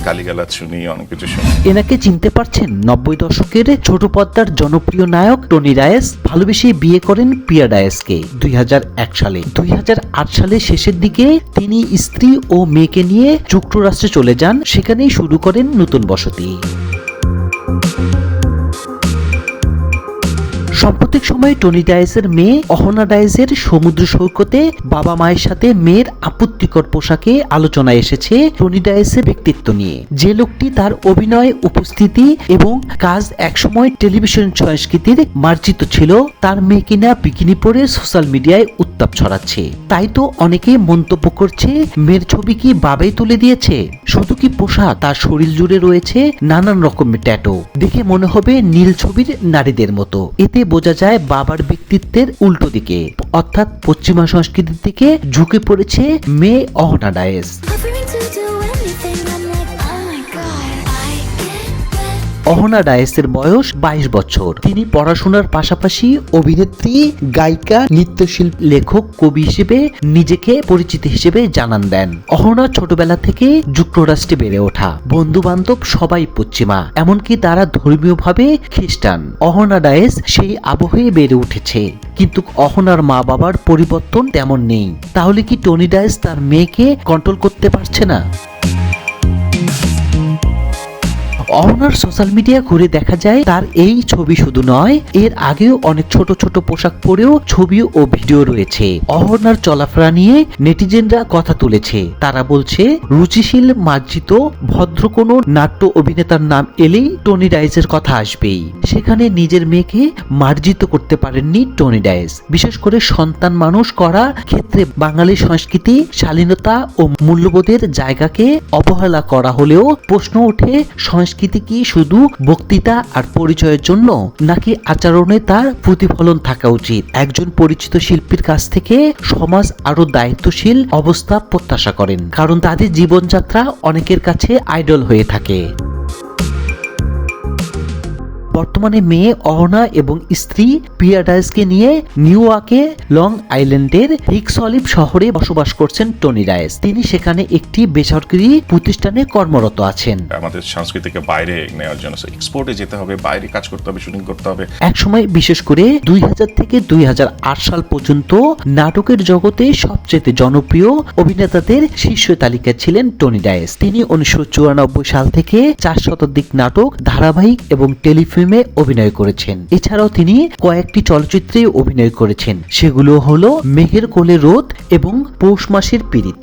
গালিগালাজ শুনি, অনেক কিছু শুনি। এনাকে চিনতে পারছেন? 90 দশকের ছোট পর্দার জনপ্রিয় নায়ক টনি ডায়েস ভালোবেসে বিয়ে করেন প্রিয়া ডায়েসকে 2001 সালে। 2008 সালের শেষের দিকে তিনি স্ত্রী ও মেয়েকে নিয়ে যুক্তরাষ্ট্রে চলে যান, সেখানেই শুরু করেন নতুন বসতি। সাম্প্রতিক সময়ে টনি ডায়েসের মেয়ে অহনা ডায়েসের সমুদ্র সৈকতে বাবা মায়ের সাথে মেয়ের আপত্তিকর পোশাকে আলোচনায় এসেছে টনি ডায়েসের ব্যক্তিত্ব নিয়ে। যে লোকটি তার অভিনয়, উপস্থিতি এবং কাজ একসময় টেলিভিশন সংস্কৃতির মার্জিত ছিল, তার মেয়ে কিনা বিকিনি পরে সোশ্যাল মিডিয়ায় উত্তাপ ছড়াচ্ছে। তাই তো অনেকেই মন্তব্য করছে, মেয়ের ছবি কি বাবাই তুলে দিয়েছে? শুধু কি পোশাক, তার শরীর জুড়ে রয়েছে নানান রকমের ট্যাটু, দেখে মনে হবে নীল ছবির নারীদের মতো। এতে বোঝা যায় বাবার ব্যক্তিত্বের উল্টো দিকে, অর্থাৎ পশ্চিমা সংস্কৃতির দিকে ঝুঁকে পড়েছে মেয়ে অহনা ডায়েস। অহনা ডায়েসের বয়স 22 বছর। তিনি পড়াশোনার পাশাপাশি অভিনেত্রী, গায়িকা, নৃত্যশিল্পী, লেখক, কবি হিসেবে নিজেকে পরিচিতি হিসেবে জানান দেন। অহনা ছোটবেলা থেকে যুক্তরাষ্ট্রে বেড়ে ওঠা, বন্ধু বান্ধব সবাই পশ্চিমা, এমনকি তারা ধর্মীয়ভাবে খ্রিস্টান। অহনা ডায়েস সেই আবহে বেড়ে উঠেছে, কিন্তু অহনার মা বাবার পরিবর্তন তেমন নেই। তাহলে কি টনি ডায়েস তার মেয়েকে কন্ট্রোল করতে পারছে না? অহনার সোশ্যাল মিডিয়া ঘুরে দেখা যায় তার এই ছবি শুধু নয়, এর আগেও অনেক ছোট ছোট পোশাক পরেও ছবি ও ভিডিও রয়েছে। অহনার চলাফেরা নিয়ে নেটিজেনরা কথা তুলেছে। তারা বলছে, রুচিশীল, মার্জিত, ভদ্র কোনো নাট্য অভিনেতার নাম এলেই টনি ডায়েসের কথা আসবেই। সেখানে নিজের মেয়েকে মার্জিত করতে পারেননি টনি ডায়েস। বিশেষ করে সন্তান মানুষ করা ক্ষেত্রে বাঙালি সংস্কৃতি, শালীনতা ও মূল্যবোধের জায়গাকে অবহেলা করা হলেও প্রশ্ন ওঠে, সংস্কৃতি কি শুধু বক্তৃতা আর পরিচয়ের জন্য, নাকি আচরণে তার প্রতিফলন থাকা উচিত? একজন পরিচিত শিল্পীর কাছ থেকে সমাজ আরো দায়িত্বশীল অবস্থা প্রত্যাশা করেন, কারণ তাদের জীবনযাত্রা অনেকের কাছে আইডল হয়ে থাকে। বর্তমানে মেয়ে অহনা এবং স্ত্রী প্রিয়া ডায়েসকে নিয়ে নিউ ইয়র্কে লং আইল্যান্ডের হিক্স অলিভ শহরে বসবাস করছেন টনি ডায়েস। তিনি সেখানে একটি বেসরকারি প্রতিষ্ঠানে কর্মরত আছেন। আমাদের সংস্কৃতিকে বাইরে নেওয়ার জন্য এক্সপোর্টে যেতে হবে, বাইরে কাজ করতে হবে, শুটিং করতে হবে। একসময় বিশেষ করে 2000 থেকে 2008 সাল পর্যন্ত নাটকের জগতে সবচেয়ে জনপ্রিয় অভিনেতাদের শীর্ষ তালিকায় ছিলেন টনি ডায়েস। তিনি 1994 সাল থেকে 4 শতাধিক নাটক, ধারাবাহিক এবং টেলিফিল্মে অভিনয় করেছেন। এছাড়াও তিনি কয়েকটি চলচ্চিত্রে অভিনয় করেছেন, সেগুলো হলো মেঘের কোলে রোদ এবং পৌষ মাসের পীড়িত।